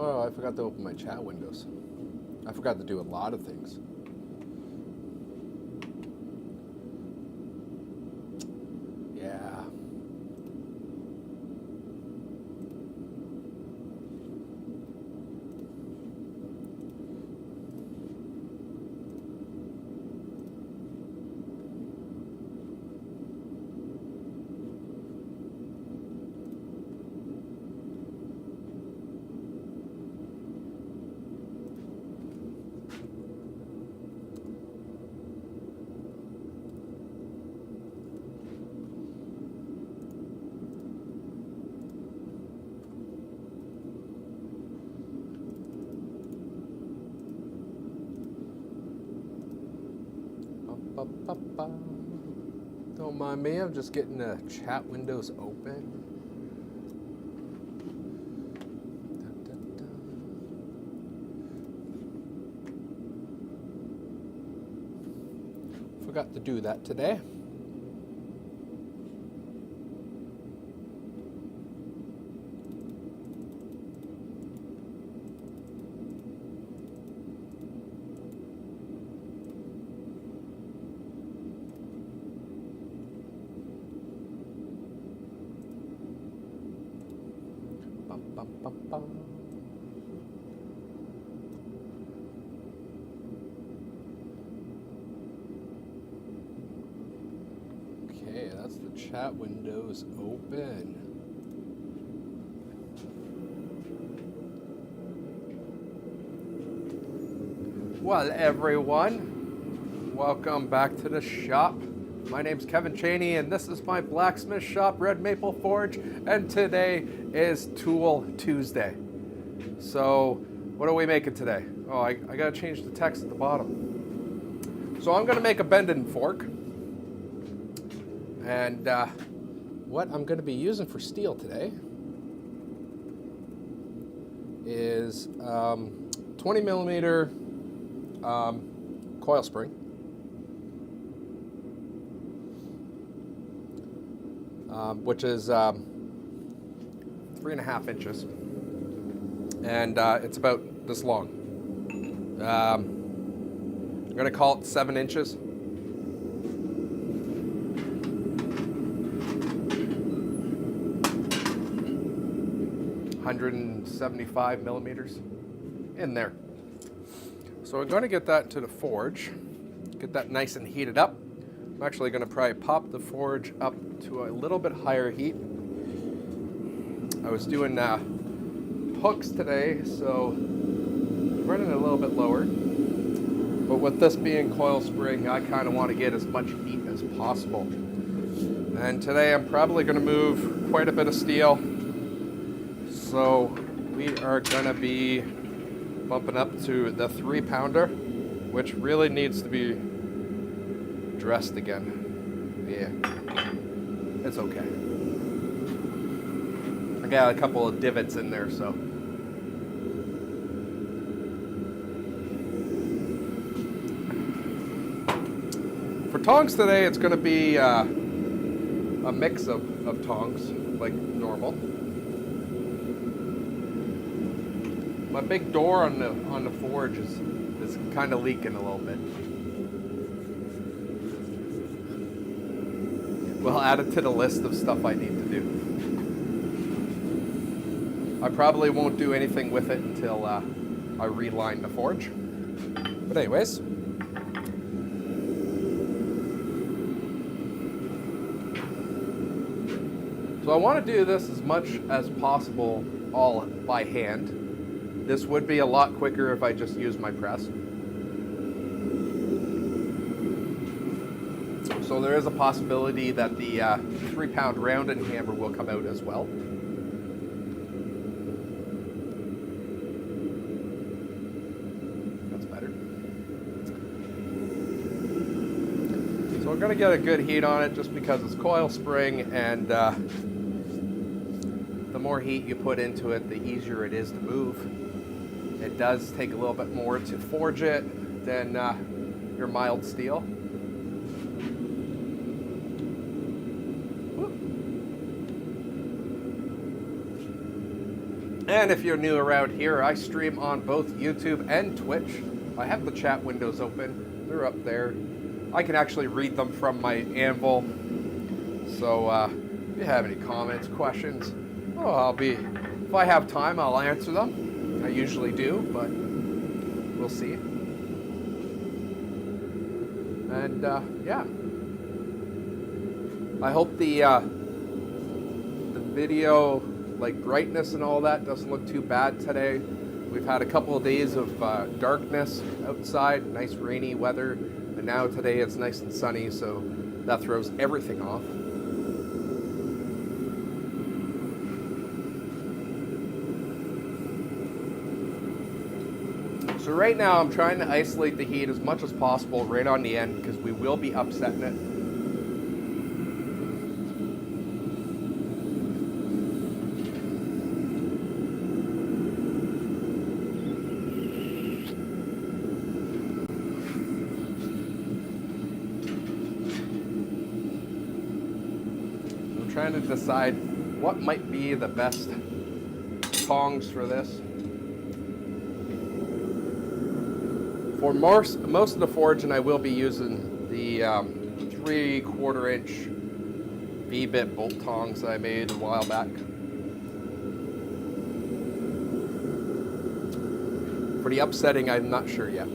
Oh, I forgot to open my chat windows. I forgot to do a lot of things. Yeah. Don't mind me, I'm just getting the chat windows open. Forgot to do that today. Okay, that's the chat windows open. Well, everyone, welcome back to the shop. My name's Kevin Cheney, and this is my blacksmith shop, Red Maple Forge, and today is Tool Tuesday. So, what are we making today? Oh, I gotta change the text at the bottom. So I'm gonna make a bending fork, and what I'm gonna be using for steel today is 20 millimeter coil spring. Which is 3.5 inches, and it's about this long. I'm gonna call it 7 inches. $175 millimeters in there. So we're going to get that to the forge, get that nice and heated up. I'm actually going to probably pop the forge up to a little bit higher heat. I was doing hooks today, so running a little bit lower. But with this being coil spring, I kind of want to get as much heat as possible. And today I'm probably going to move quite a bit of steel. So we are going to be bumping up to the 3-pounder, which really needs to be dressed again. Yeah, it's okay. I got a couple of divots in there, so. For tongs today, it's going to be a mix of tongs, like normal. My big door on the forge is kind of leaking a little bit. We'll add it to the list of stuff I need to do. I probably won't do anything with it until I reline the forge. But anyways. So I want to do this as much as possible all by hand. This would be a lot quicker if I just used my press. So there is a possibility that the 3-pound rounding hammer will come out as well. That's better. So we're going to get a good heat on it just because it's coil spring, and the more heat you put into it, the easier it is to move. It does take a little bit more to forge it than your mild steel. And if you're new around here, I stream on both YouTube and Twitch. I have the chat windows open. They're up there. I can actually read them from my anvil. So if you have any comments, questions, if I have time, I'll answer them. I usually do, but we'll see. And yeah, I hope the video, like brightness and all that, doesn't look too bad today. We've had a couple of days of darkness outside, nice rainy weather, and now today it's nice and sunny, so that throws everything off. So right now I'm trying to isolate the heat as much as possible right on the end, because we will be upsetting it. I'm trying to decide what might be the best tongs for this. For most of the forging, I will be using the 3/4 inch V-bit bolt tongs I made a while back. For the upsetting, I'm not sure yet.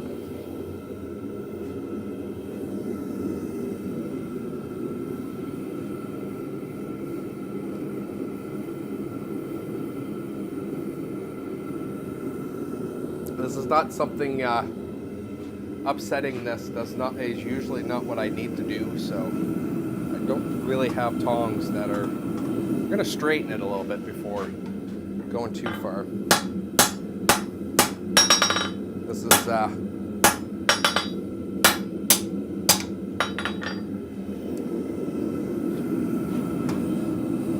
This is not something, upsetting this is usually not what I need to do, so I don't really have tongs that are, I'm going to straighten it a little bit before going too far. This is,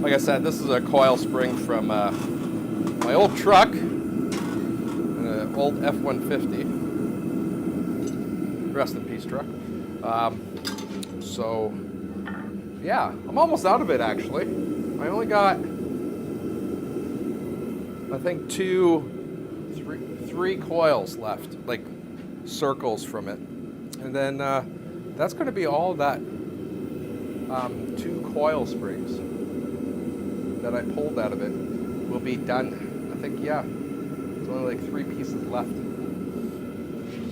like I said, this is a coil spring from my old truck, an old F-150. Rest in peace, truck. So, yeah, I'm almost out of it, actually. I only got, I think, three coils left, like circles from it. And then that's going to be all that 2 coil springs that I pulled out of it will be done. I think, yeah, there's only like 3 pieces left.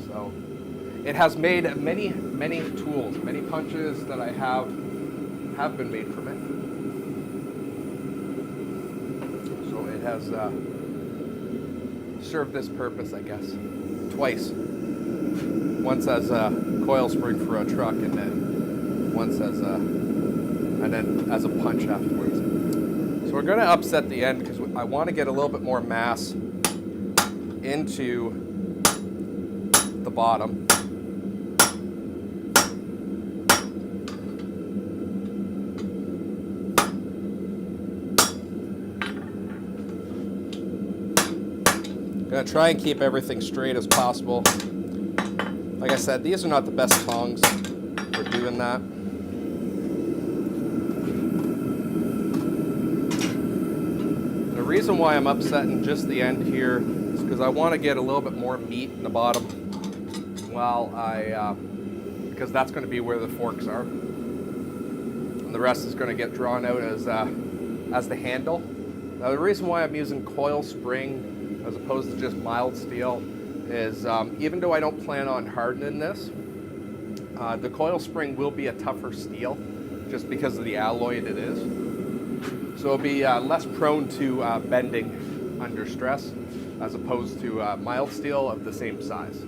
So it has made many tools, many punches that I have been made from it. So it has served this purpose, I guess, twice. Once as a coil spring for a truck, and then once as a punch afterwards. So we're going to upset the end because I want to get a little bit more mass into the bottom. Gonna try and keep everything straight as possible. Like I said, these are not the best tongs for doing that. The reason why I'm upsetting just the end here is because I want to get a little bit more meat in the bottom while because that's going to be where the forks are. And the rest is going to get drawn out as the handle. Now the reason why I'm using coil spring as opposed to just mild steel is even though I don't plan on hardening this, the coil spring will be a tougher steel just because of the alloy it is. So it'll be less prone to bending under stress as opposed to mild steel of the same size.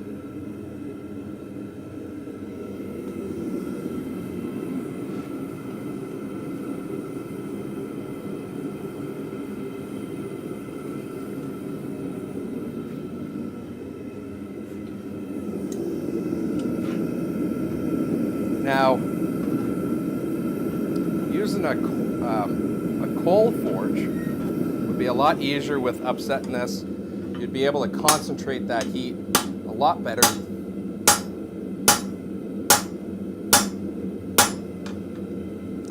Now, using a coal forge would be a lot easier with upsetting this. You'd be able to concentrate that heat a lot better.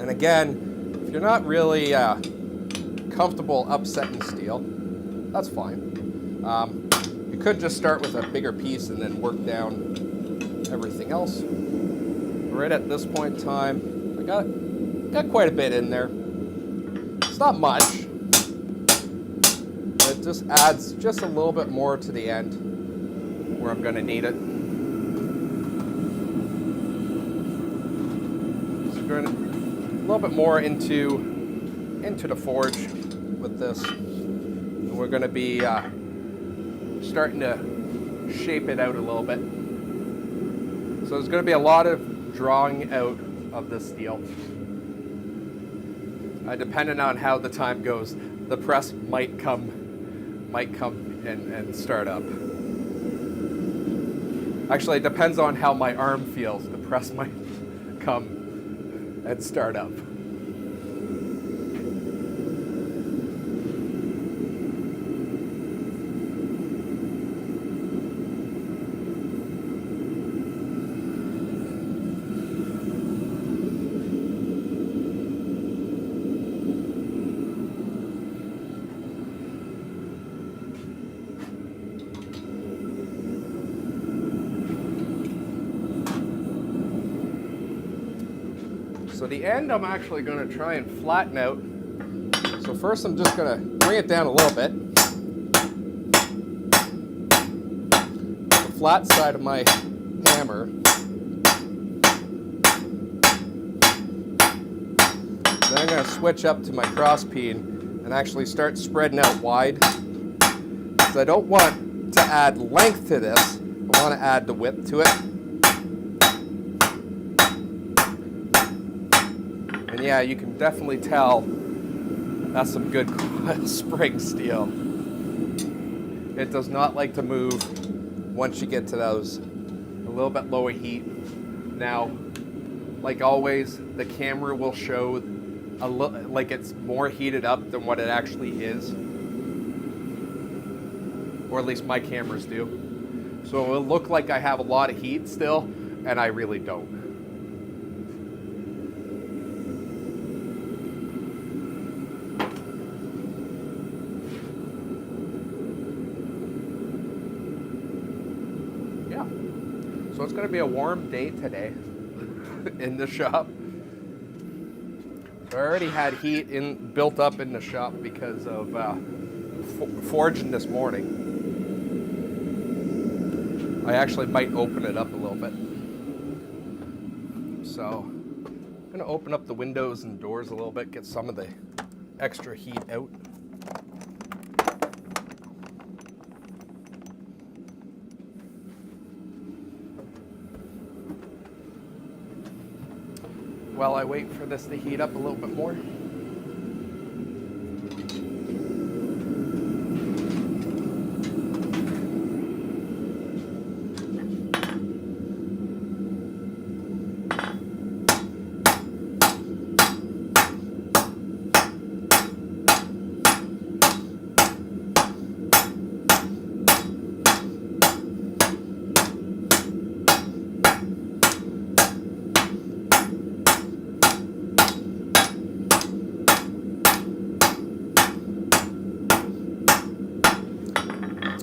And again, if you're not really comfortable upsetting steel, that's fine. You could just start with a bigger piece and then work down everything else. Right at this point in time, I got quite a bit in there. It's not much. It just adds just a little bit more to the end where I'm going to need it. So going a little bit more into the forge with this. And we're going to be starting to shape it out a little bit. So there's going to be a lot of drawing out of this steel. Depending on how the time goes, the press might come and start up. Actually, it depends on how my arm feels. The press might come and start up. So the end I'm actually going to try and flatten out. So first I'm just going to bring it down a little bit. The flat side of my hammer. Then I'm going to switch up to my cross peen and actually start spreading out wide. Because I don't want to add length to this. I want to add the width to it. And yeah, you can definitely tell that's some good spring steel. It does not like to move once you get to those a little bit lower heat. Now, like always, the camera will show like it's more heated up than what it actually is. Or at least my cameras do. So it will look like I have a lot of heat still, and I really don't. So it's going to be a warm day today in the shop. So I already had heat built up in the shop because of forging this morning. I actually might open it up a little bit. So I'm going to open up the windows and doors a little bit, get some of the extra heat out. While I wait for this to heat up a little bit more.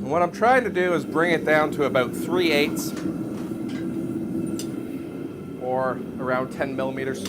What I'm trying to do is bring it down to about 3/8 or around 10 millimeters.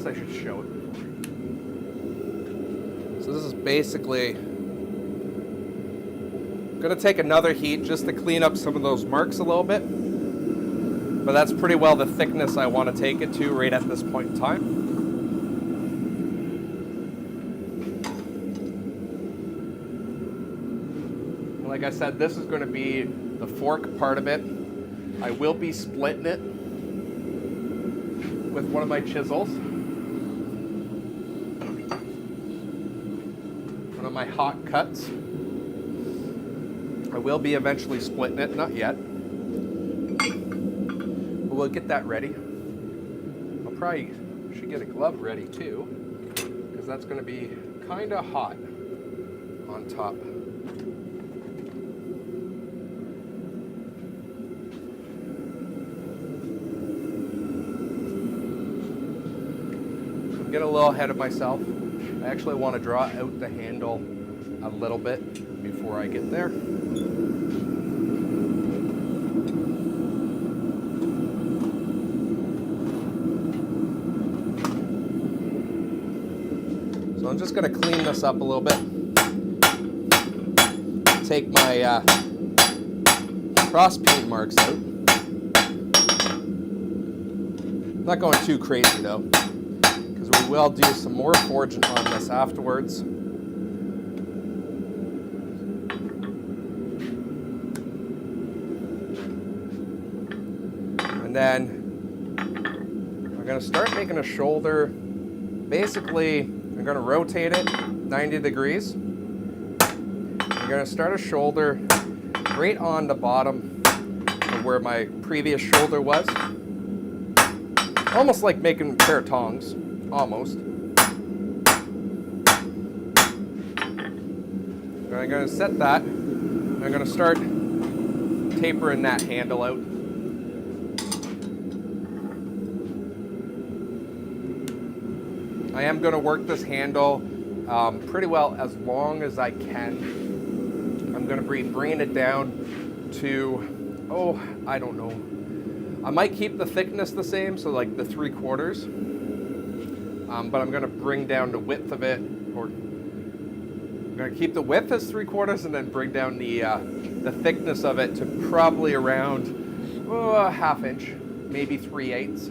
guess I should show it. So this is basically gonna take another heat just to clean up some of those marks a little bit. But that's pretty well the thickness I want to take it to right at this point in time. Like I said, this is going to be the fork part of it. I will be splitting it with one of my chisels. One of my hot cuts. I will be eventually splitting it, not yet. But we'll get that ready. I'll probably should get a glove ready too, because that's going to be kind of hot on top. Get a little ahead of myself. I actually want to draw out the handle a little bit before I get there. So I'm just going to clean this up a little bit. Take my cross paint marks out. Not going too crazy though. We will do some more forging on this afterwards. And then I'm going to start making a shoulder. Basically, I'm going to rotate it 90 degrees. I'm going to start a shoulder right on the bottom of where my previous shoulder was. Almost like making a pair of tongs. Almost. I'm going to set that. I'm going to start tapering that handle out. I am going to work this handle pretty well as long as I can. I'm going to be bringing it down to, oh, I don't know. I might keep the thickness the same, so like the 3/4. But I'm going to bring down the width of it, or I'm going to keep the width as 3/4 and then bring down the thickness of it to probably around a 1/2 inch, maybe 3/8.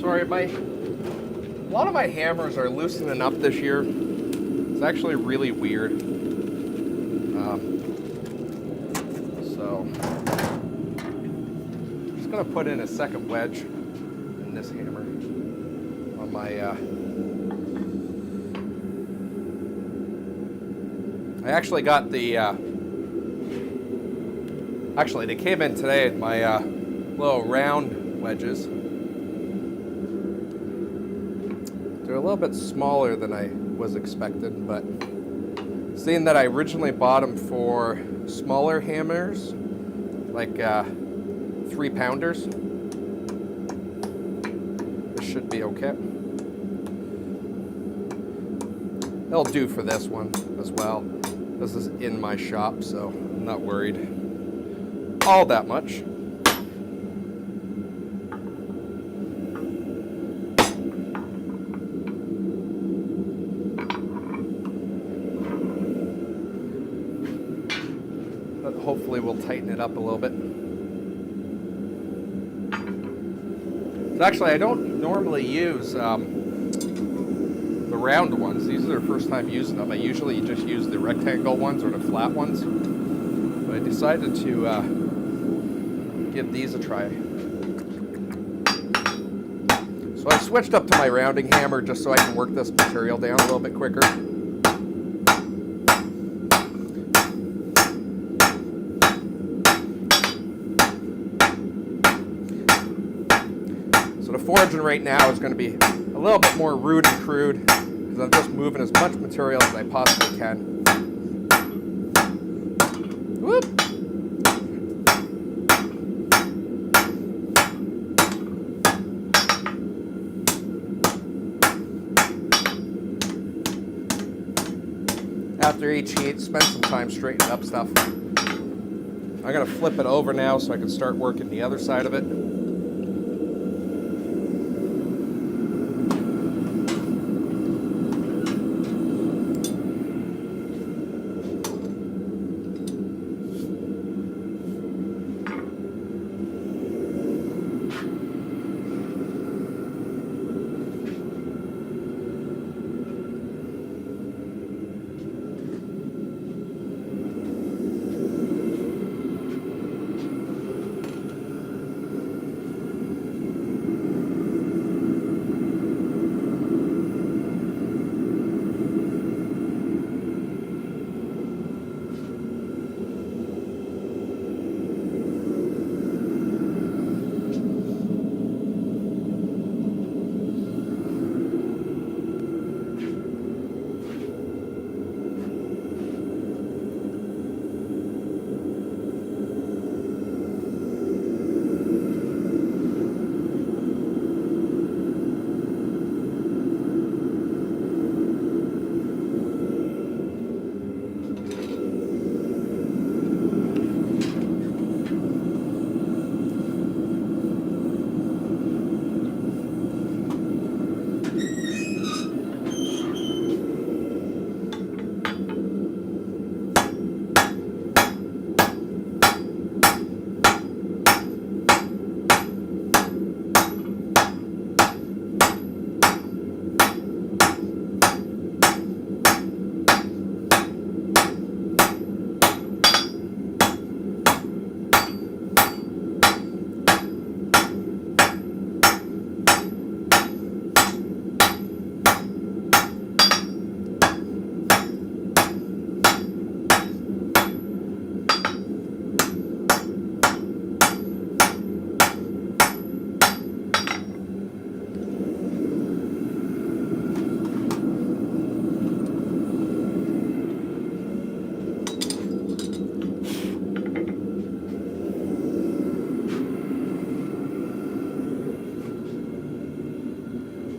Sorry, a lot of my hammers are loosening up this year. It's actually really weird. So I'm just gonna put in a second wedge in this hammer. my I actually got the actually they came in today, my little round wedges. They're a little bit smaller than I was expecting, but seeing that I originally bought them for smaller hammers, like 3-pounders, this should be okay. They'll do for this one as well. This is in my shop, so I'm not worried all that much. But hopefully we'll tighten it up a little bit. So actually, I don't normally use the round ones. These are the first time using them. I usually just use the rectangle ones or the flat ones. But I decided to give these a try. So I switched up to my rounding hammer just so I can work this material down a little bit quicker. So the forging right now is going to be a little bit more rude and crude because I'm just moving as much material as I possibly can. Whoop! After each heat, spend some time straightening up stuff. I'm going to flip it over now so I can start working the other side of it.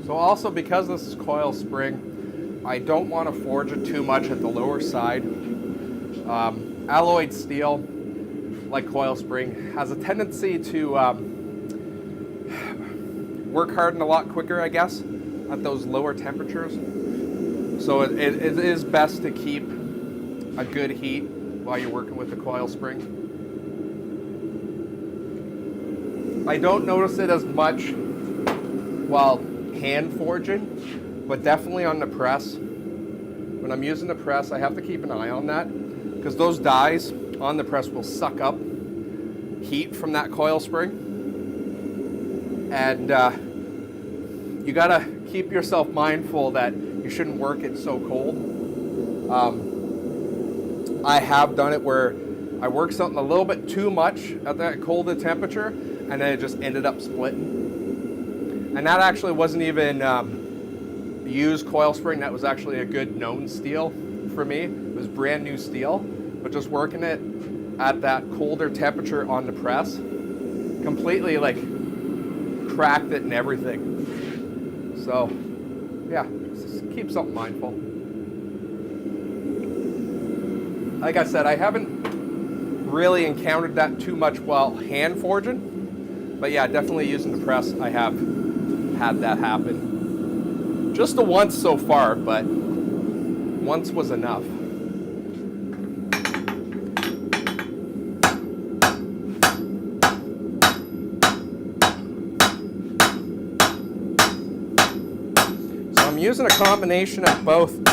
So also, because this is coil spring, I don't want to forge it too much at the lower side. Alloyed steel, like coil spring, has a tendency to work harden a lot quicker, I guess, at those lower temperatures. So it is best to keep a good heat while you're working with the coil spring. I don't notice it as much while hand forging, but definitely on the press. When I'm using the press, I have to keep an eye on that because those dies on the press will suck up heat from that coil spring. And you gotta keep yourself mindful that you shouldn't work it so cold. I have done it where I worked something a little bit too much at that cold a temperature, and then it just ended up splitting. And that actually wasn't even used coil spring. That was actually a good known steel for me. It was brand new steel, but just working it at that colder temperature on the press, completely like cracked it and everything. So yeah, just keep something mindful. Like I said, I haven't really encountered that too much while hand forging, but yeah, definitely using the press, I have had that happen. Just the once so far, but once was enough. So I'm using a combination of both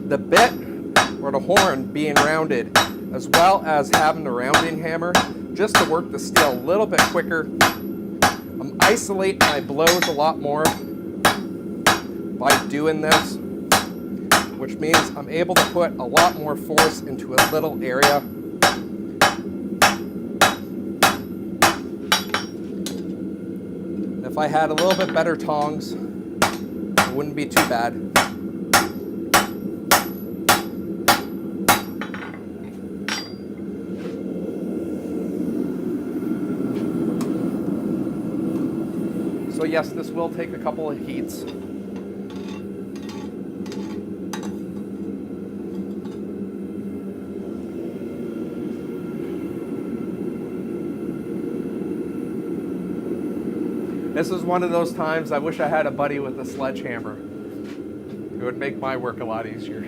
the bit or the horn being rounded, as well as having the rounding hammer, just to work the steel a little bit quicker. I'm isolating my blows a lot more by doing this, which means I'm able to put a lot more force into a little area. If I had a little bit better tongs, it wouldn't be too bad. So yes, this will take a couple of heats. This is one of those times I wish I had a buddy with a sledgehammer. It would make my work a lot easier.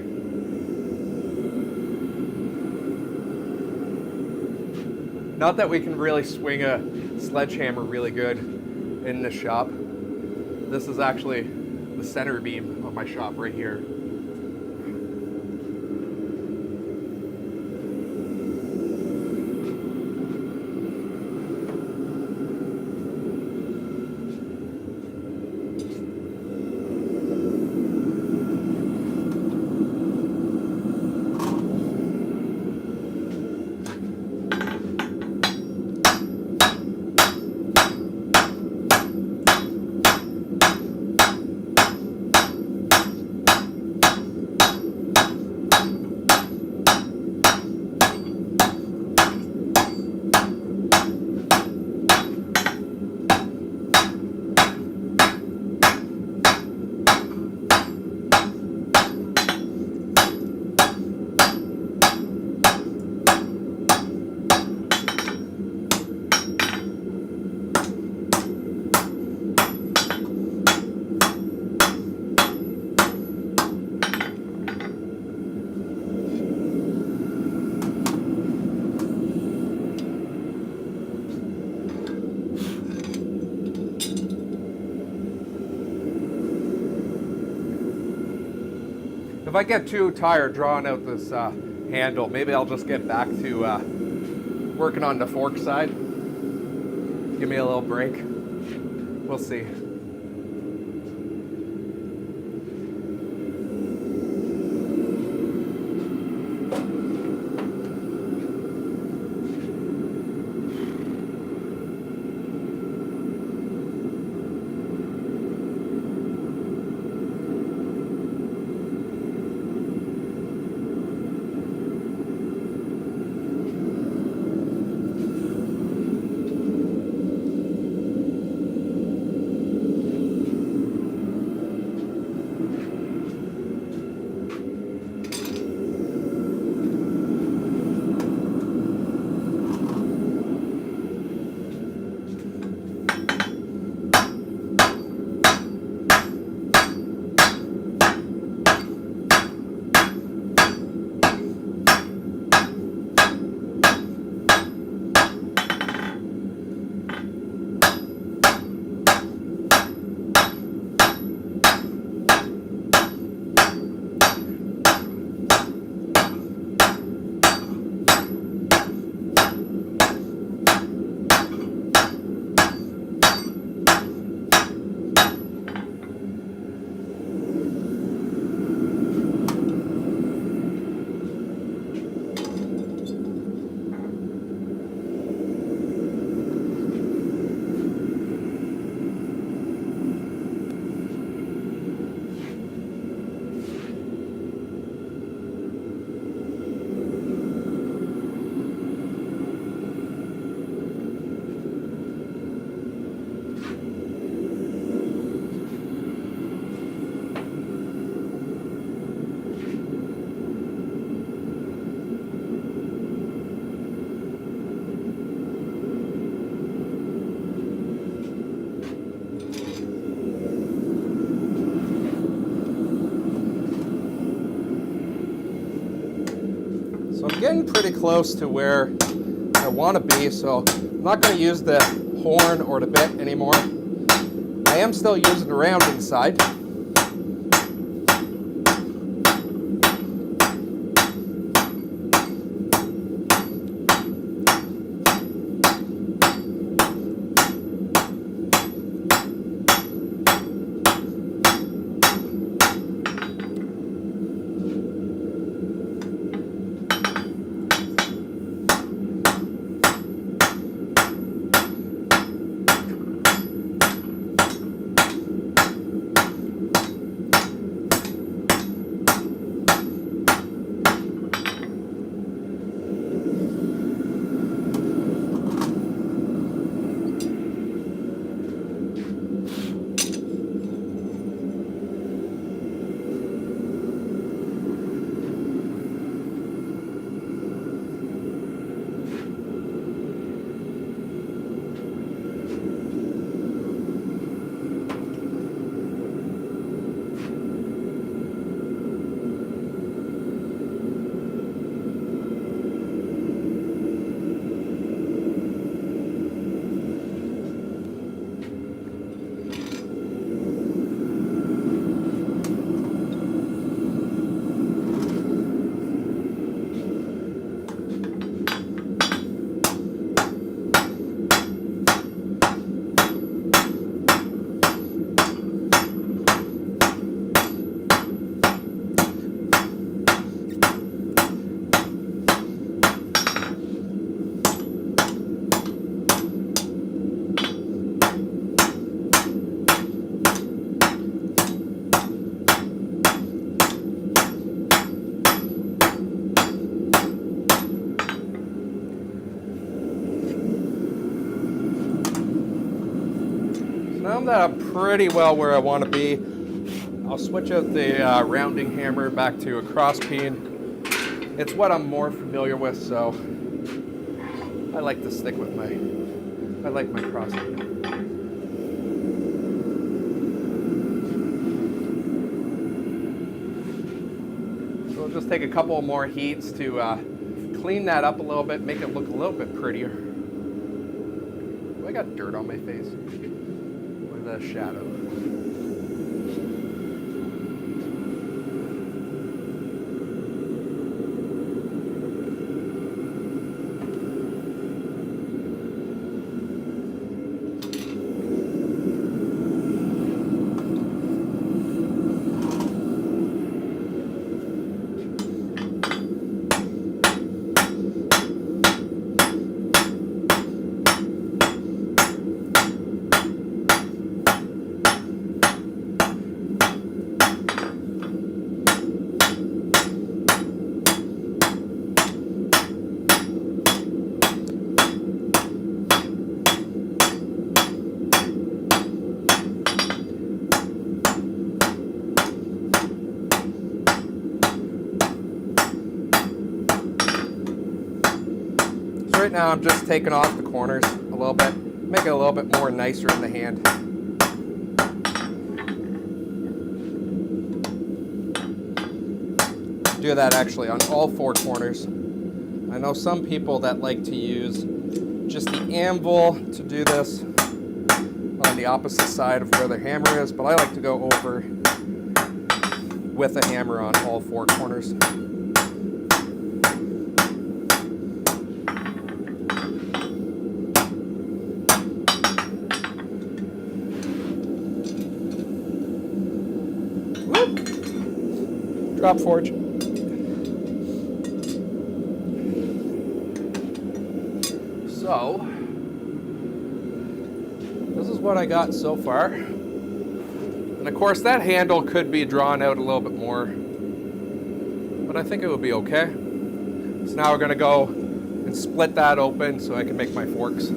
Not that we can really swing a sledgehammer really good in the shop. This is actually the center beam of my shop right here. If I get too tired drawing out this handle, maybe I'll just get back to working on the fork side. Give me a little break. We'll see. So I'm getting pretty close to where I want to be, so I'm not going to use the horn or the bit anymore. I am still using the rounding side. Now that I'm pretty well where I want to be, I'll switch out the rounding hammer back to a cross peen. It's what I'm more familiar with, so I like to stick with I like my cross peen. So we'll just take a couple more heats to clean that up a little bit, make it look a little bit prettier. Oh, I got dirt on my face. The shadow. Right now I'm just taking off the corners a little bit, make it a little bit more nicer in the hand. Do that actually on all four corners. I know some people that like to use just the anvil to do this on the opposite side of where their hammer is, but I like to go over with a hammer on all four corners. Drop forge. So, this is what I got so far. And of course that handle could be drawn out a little bit more, but I think it would be okay. So now we're gonna go and split that open so I can make my forks.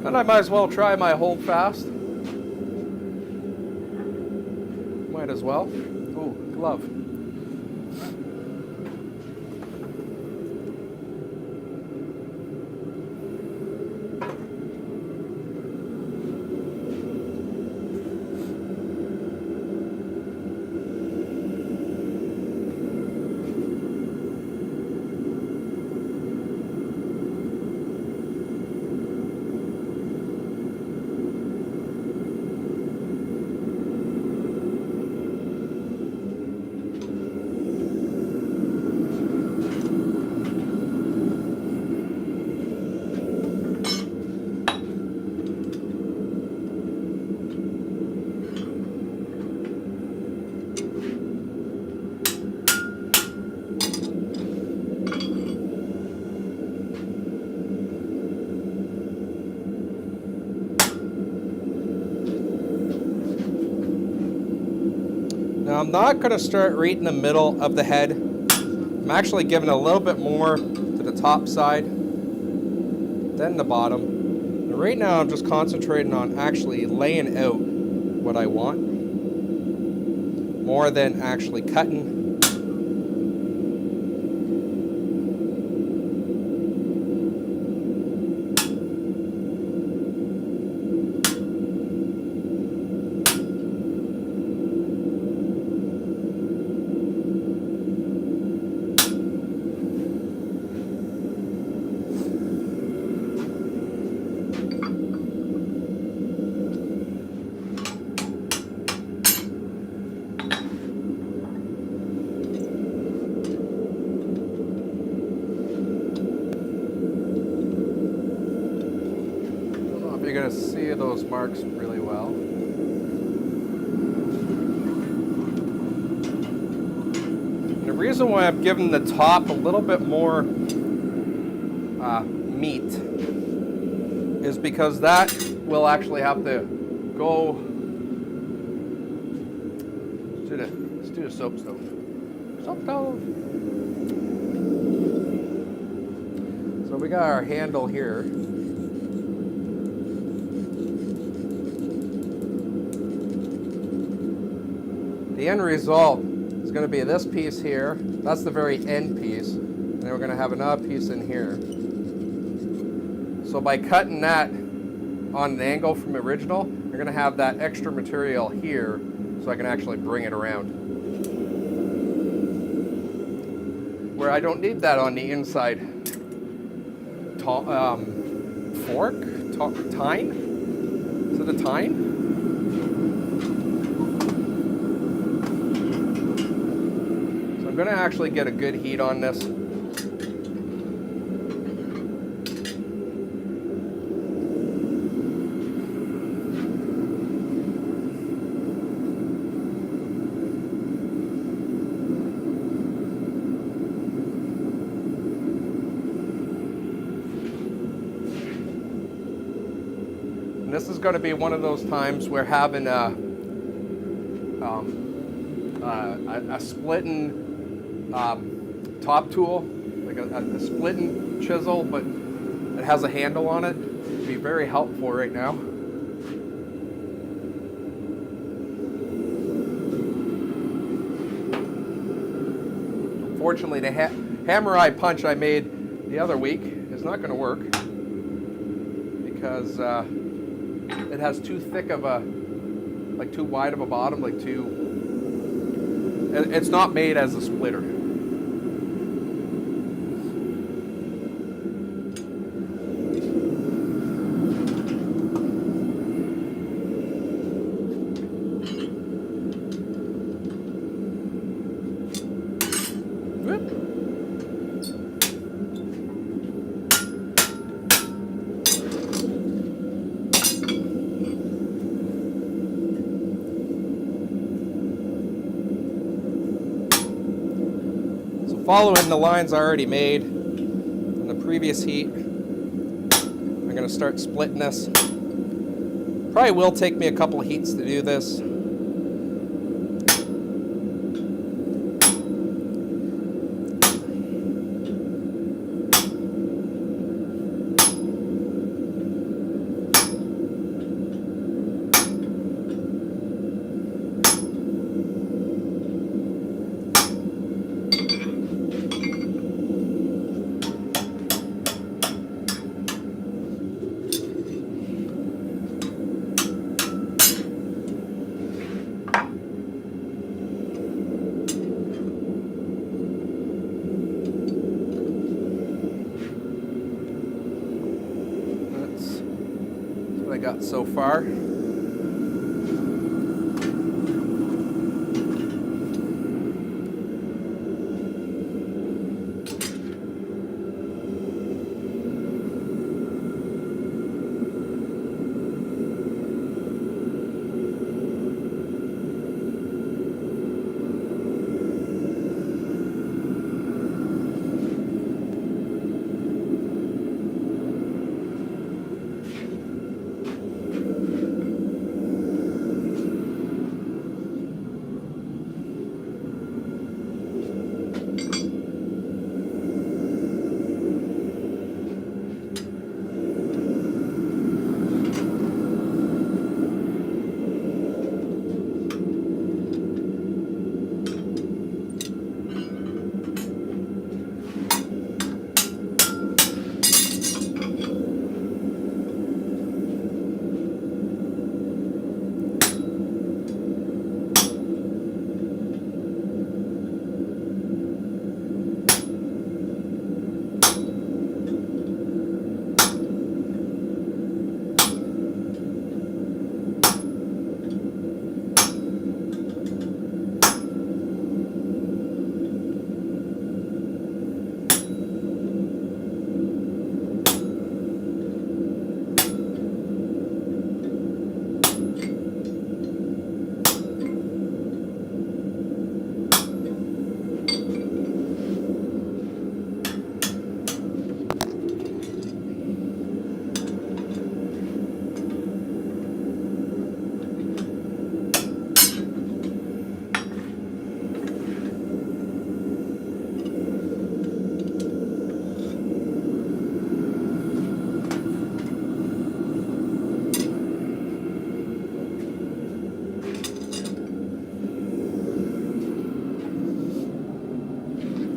And I might as well try my hold fast. Might as well. Ooh, glove. Now I'm not going to start right in the middle of the head. I'm actually giving a little bit more to the top side than the bottom. And right now I'm just concentrating on actually laying out what I want more than actually cutting. You're going to see those marks really well. And the reason why I'm giving the top a little bit more meat is because that will actually have to go. Let's do the soap stove. Soap stove. So we got our handle here. The end result is going to be this piece here. That's the very end piece. And then we're going to have another piece in here. So by cutting that on an angle from the original, you're going to have that extra material here so I can actually bring it around. Where I don't need that on the inside. Fork? Tine? Is it a tine? I'm going to actually get a good heat on this. And this is going to be one of those times where having a splitting top tool, like a splitting chisel, but it has a handle on it, would be very helpful right now. Unfortunately, the hammer eye punch I made the other week is not going to work because it has too thick of a, like too wide of a bottom, like too, it's not made as a splitter. Following the lines I already made in the previous heat, I'm going to start splitting this. Probably will take me a couple of heats to do this. I got so far.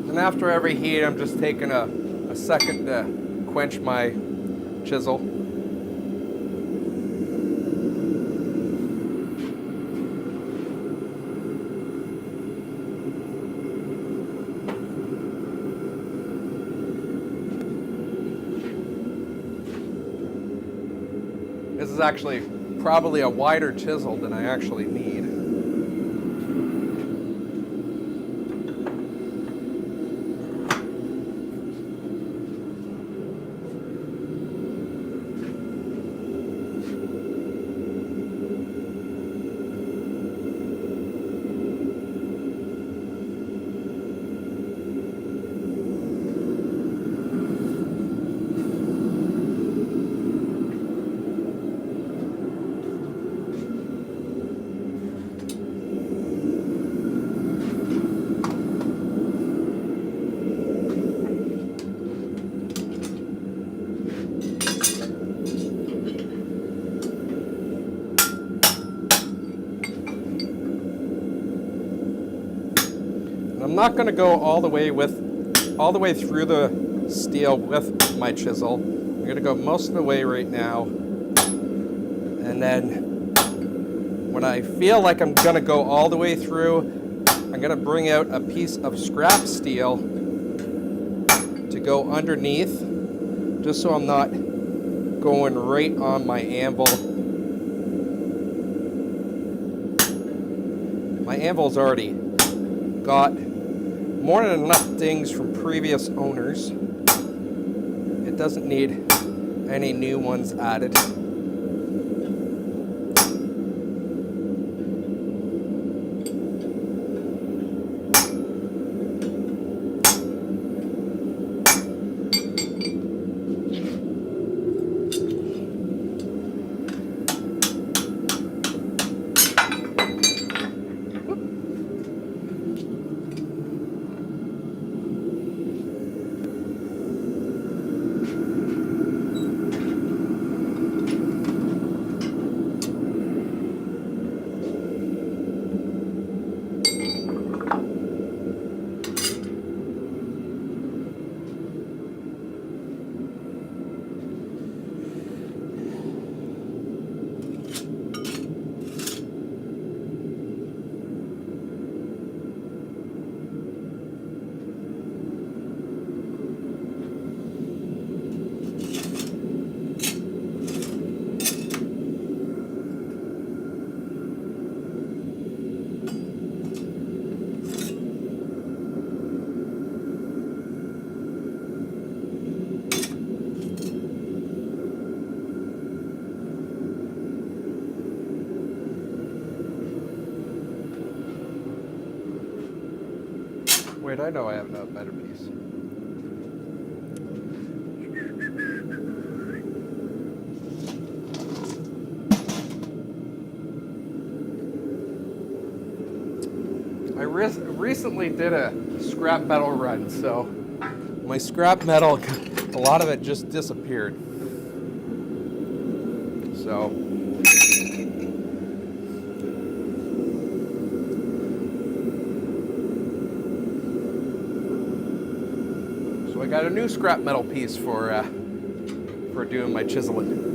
And after every heat, I'm just taking a second to quench my chisel. This is actually probably a wider chisel than I actually need. I'm not going to go all the way through the steel with my chisel. I'm going to go most of the way right now, and then when I feel like I'm going to go all the way through, I'm going to bring out a piece of scrap steel to go underneath, just so I'm not going right on my anvil. My anvil's already got more than enough dings from previous owners. It doesn't need any new ones added. Wait, I know I have a better piece. I recently did a scrap metal run, so my scrap metal, a lot of it just disappeared. So I got a new scrap metal piece for doing my chiseling.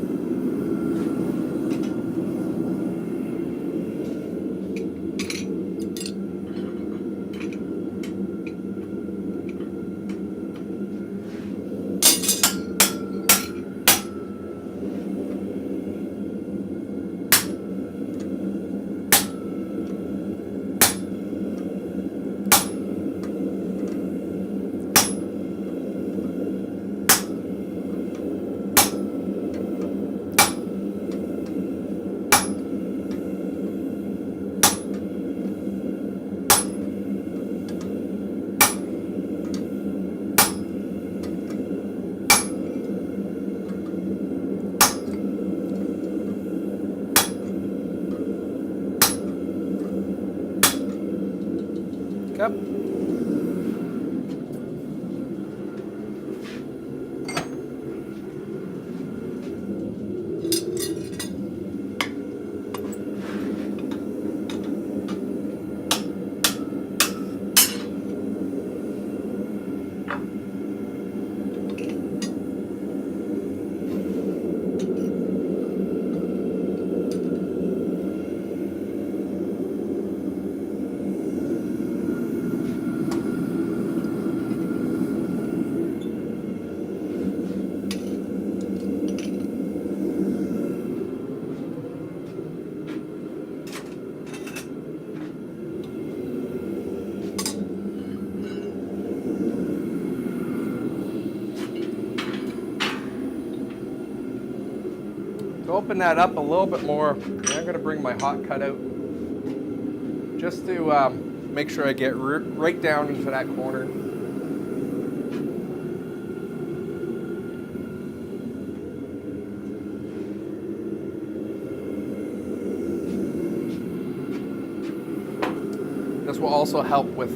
Yep. To open that up a little bit more, I'm going to bring my hot cut out just to make sure I get right down into that corner. This will also help with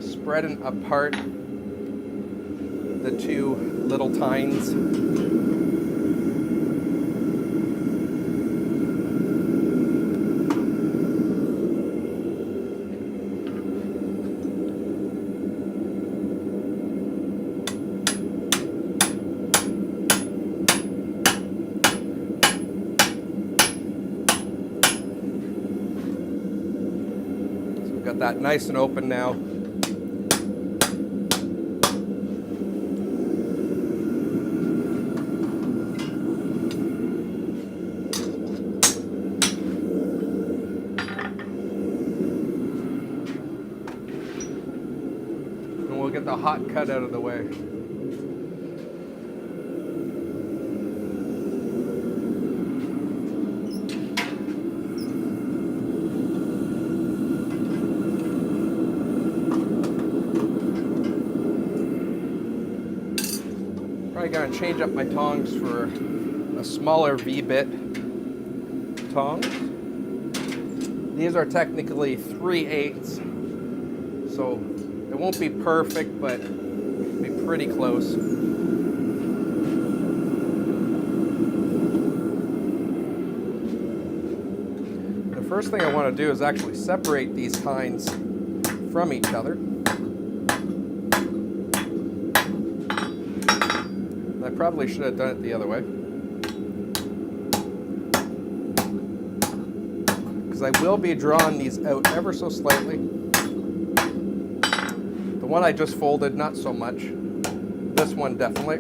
spreading apart the two little tines. Got that nice and open now. And we'll get the hot cut out of the way. Probably gonna change up my tongs for a smaller V-bit tongs. These are technically 3/8, so it won't be perfect, but it'll be pretty close. The first thing I want to do is actually separate these tines from each other. I probably should have done it the other way, because I will be drawing these out ever so slightly. The one I just folded, not so much. This one definitely.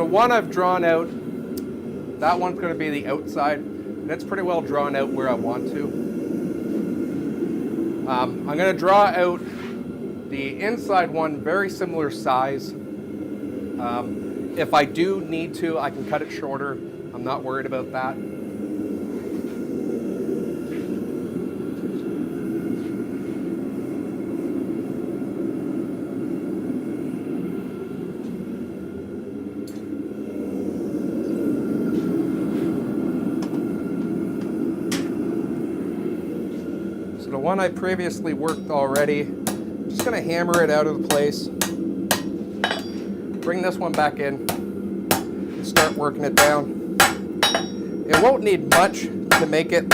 the one I've drawn out, that one's going to be the outside, and it's pretty well drawn out where I want to. I'm going to draw out the inside one, very similar size. If I do need to, I can cut it shorter. I'm not worried about that. So the one I previously worked already, just gonna hammer it out of the place. Bring this one back in and start working it down. It won't need much to make it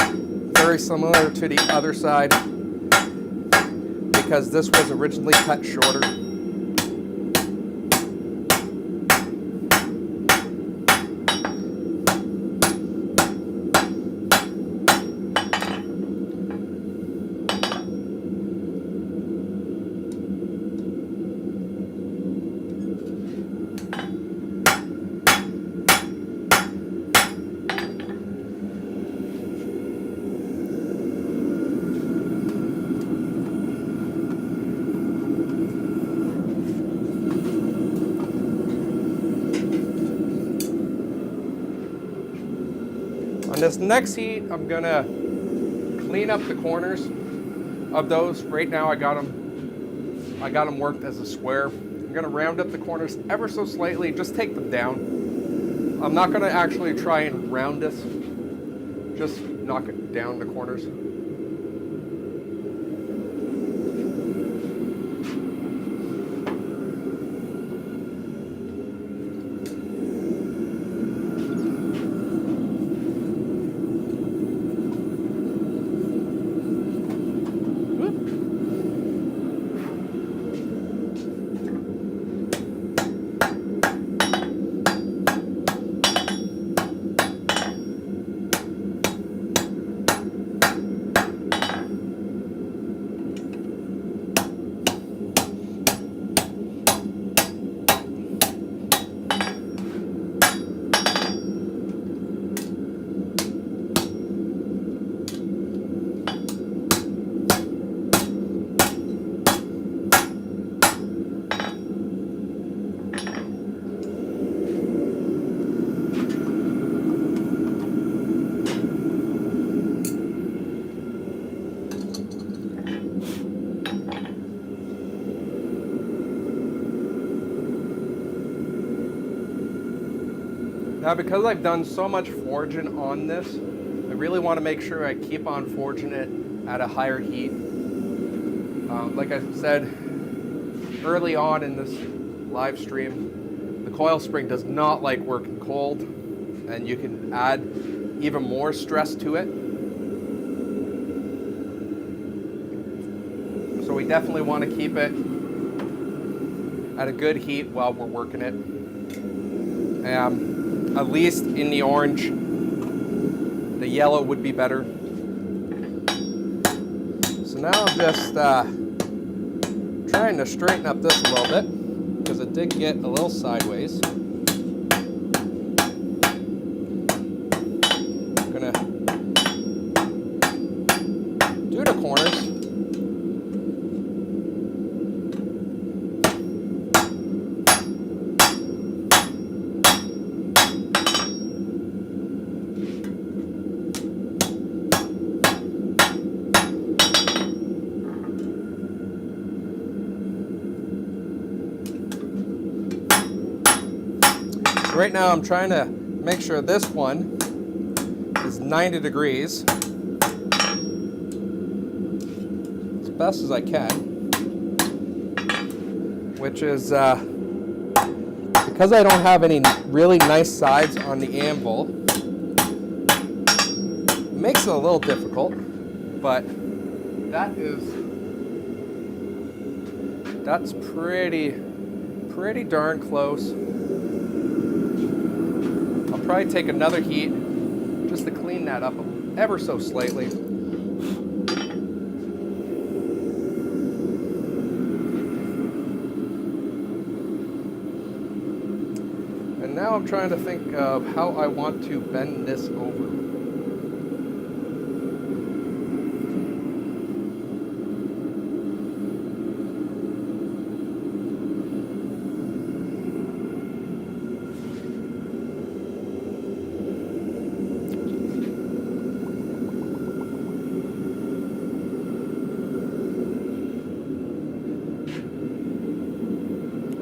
very similar to the other side because this was originally cut shorter. On this next heat, I'm gonna clean up the corners of those. Right now I got them worked as a square. I'm gonna round up the corners ever so slightly, just take them down. I'm not gonna actually try and round this, just knock it down the corners. Now, because I've done so much forging on this, I really want to make sure I keep on forging it at a higher heat. Like I said early on in this live stream, the coil spring does not like working cold, and you can add even more stress to it. So we definitely want to keep it at a good heat while we're working it. At least in the orange. The yellow would be better. So now I'm just trying to straighten up this a little bit because it did get a little sideways. I'm gonna do the corners. Right now I'm trying to make sure this one is 90 degrees as best as I can, which is because I don't have any really nice sides on the anvil, it makes it a little difficult, but that's pretty darn close. Probably take another heat just to clean that up ever so slightly. And now I'm trying to think of how I want to bend this over.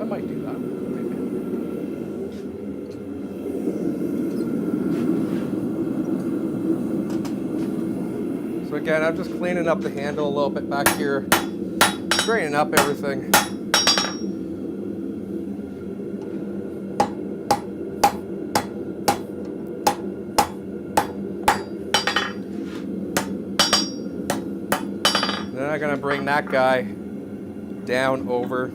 I might do that. So again, I'm just cleaning up the handle a little bit back here, straightening up everything. Then I'm gonna bring that guy down over.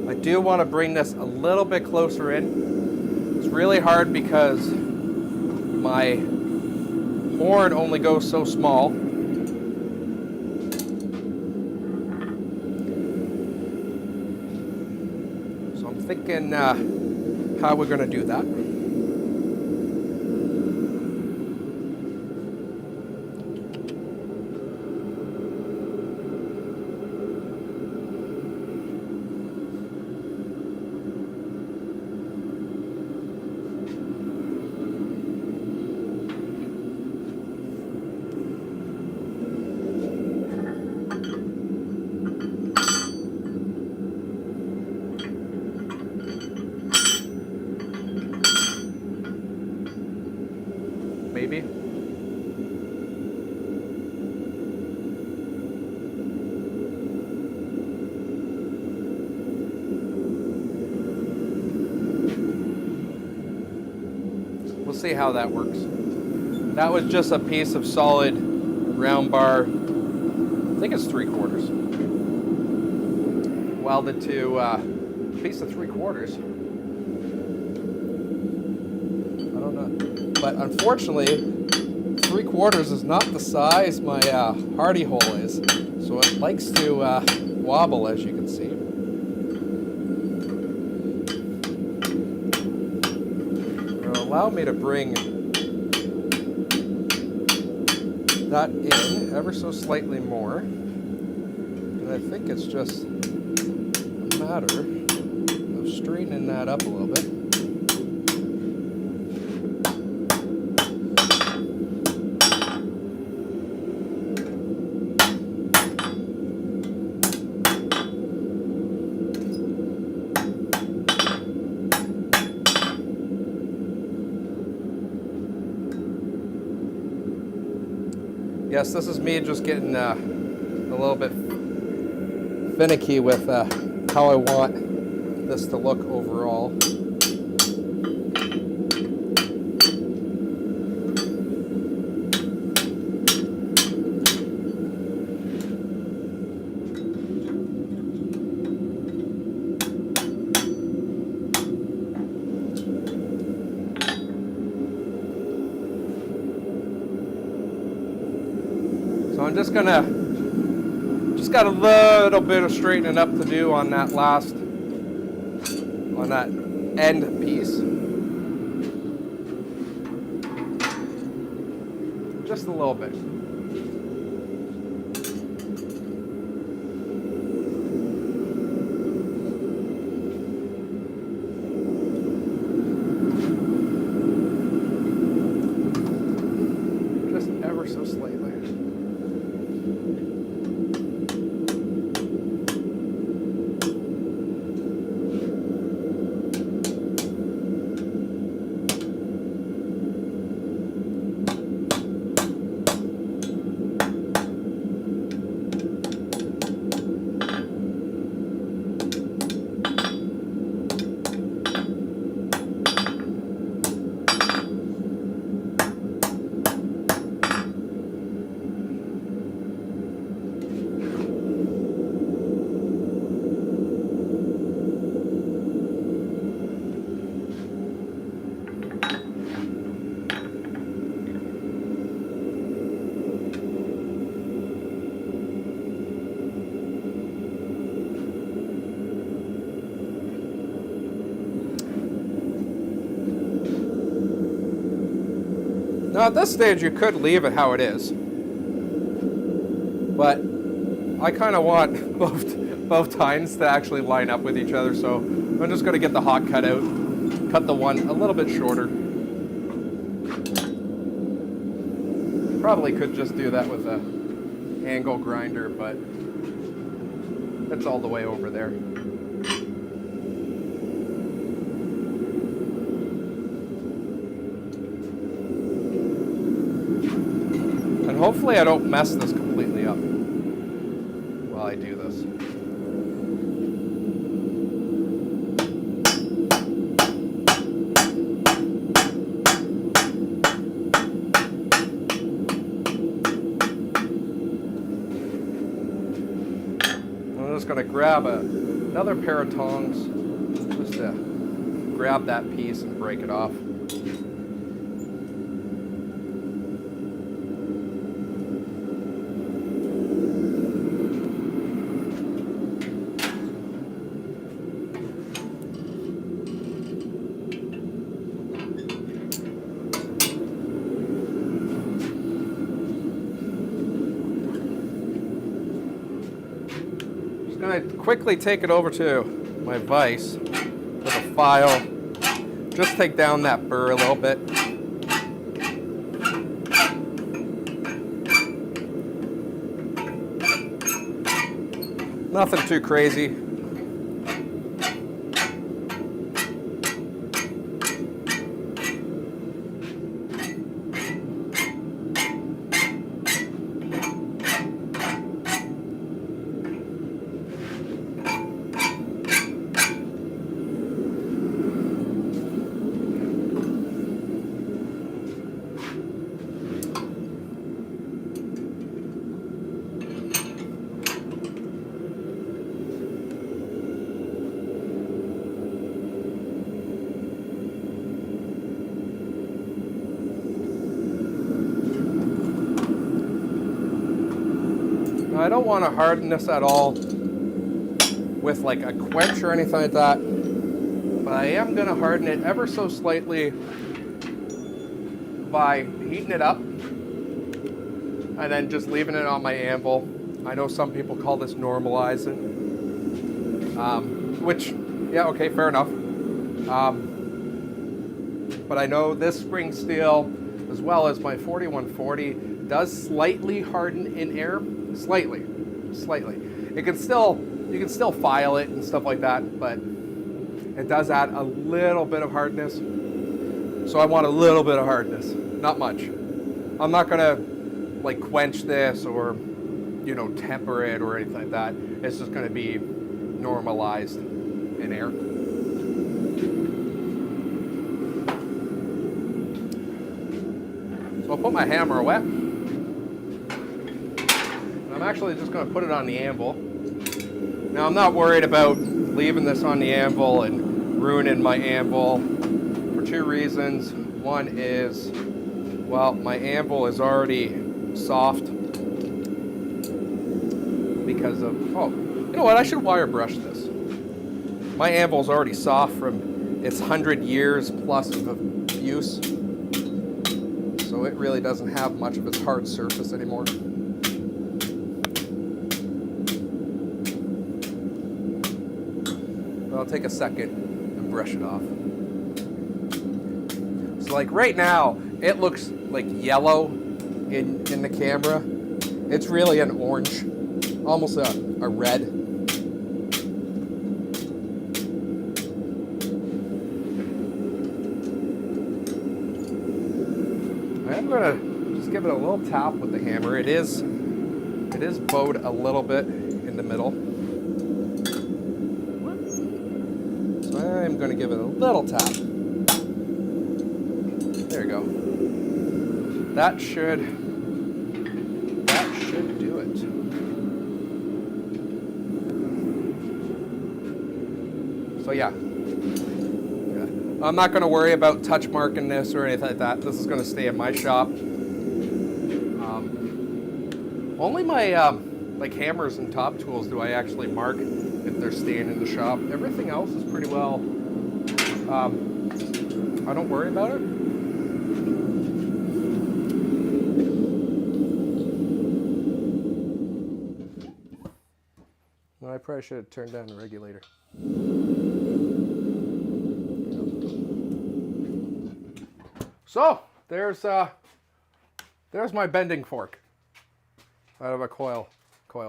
I do want to bring this a little bit closer in. It's really hard because my horn only goes so small. So I'm thinking how we're going to do that. Maybe. We'll see how that works. That was just a piece of solid round bar. I think it's 3/4. Welded to a piece of 3/4. I don't know. But unfortunately, 3/4 is not the size my hardy hole is. So it likes to wobble, as you can see. It'll allow me to bring that in ever so slightly more. And I think it's just a matter of straightening that up a little bit. Yes, this is me just getting a little bit finicky with how I want this to look overall. So I'm just got a little bit of straightening up to do on that end piece. Just a little bit. Just ever so slightly. Now at this stage you could leave it how it is, but I kind of want both tines to actually line up with each other, so I'm just going to get the hot cut out, cut the one a little bit shorter. Probably could just do that with a angle grinder, but it's all the way over there. And hopefully I don't mess this completely up while I do this. I'm just going to grab another pair of tongs just to grab that piece and break it off. I'm going to quickly take it over to my vise with a file. Just take down that burr a little bit. Nothing too crazy. I don't want to harden this at all with like a quench or anything like that, but I am going to harden it ever so slightly by heating it up and then just leaving it on my anvil. I know some people call this normalizing, which, yeah, okay, fair enough. But I know this spring steel, as well as my 4140, does slightly harden in air. Slightly. You can still file it and stuff like that, but it does add a little bit of hardness. So I want a little bit of hardness, not much. I'm not gonna like quench this or, you know, temper it or anything like that. It's just gonna be normalized in air. So I'll put my hammer wet. I'm actually just going to put it on the anvil. Now I'm not worried about leaving this on the anvil and ruining my anvil for two reasons. One is, well, my anvil is already soft because of, oh, you know what, I should wire brush this. My anvil is already soft from its 100 years plus of use, so it really doesn't have much of its hard surface anymore. I'll take a second and brush it off. So like right now, it looks like yellow in the camera. It's really an orange, almost a red. I'm gonna just give it a little tap with the hammer. It is bowed a little bit in the middle. I'm going to give it a little tap. There you go. That should do it. So yeah. I'm not going to worry about touch marking this or anything like that. This is going to stay in my shop. Only my like hammers and top tools do I actually mark if they're staying in the shop. Everything else is pretty well, I don't worry about it. probably should have turned down the regulator. So there's my bending fork out of a coil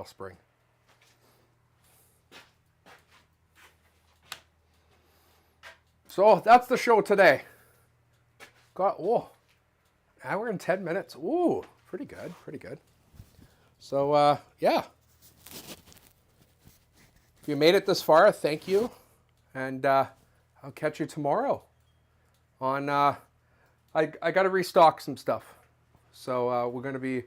spring. So that's the show today. Got, whoa, hour and 10 minutes. Ooh, pretty good, pretty good. So yeah, if you made it this far, thank you, and I'll catch you tomorrow on. I got to restock some stuff, so we're gonna be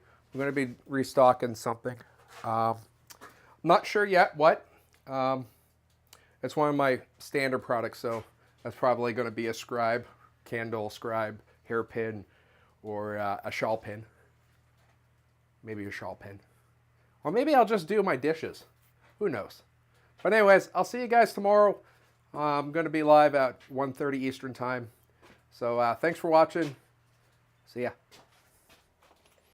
restocking something. Not sure yet what. It's one of my standard products, so that's probably going to be a scribe, candle scribe, hairpin, or a shawl pin. Maybe a shawl pin, or maybe I'll just do my dishes. Who knows? But anyways, I'll see you guys tomorrow. I'm going to be live at 1:30 Eastern time. So thanks for watching. See ya.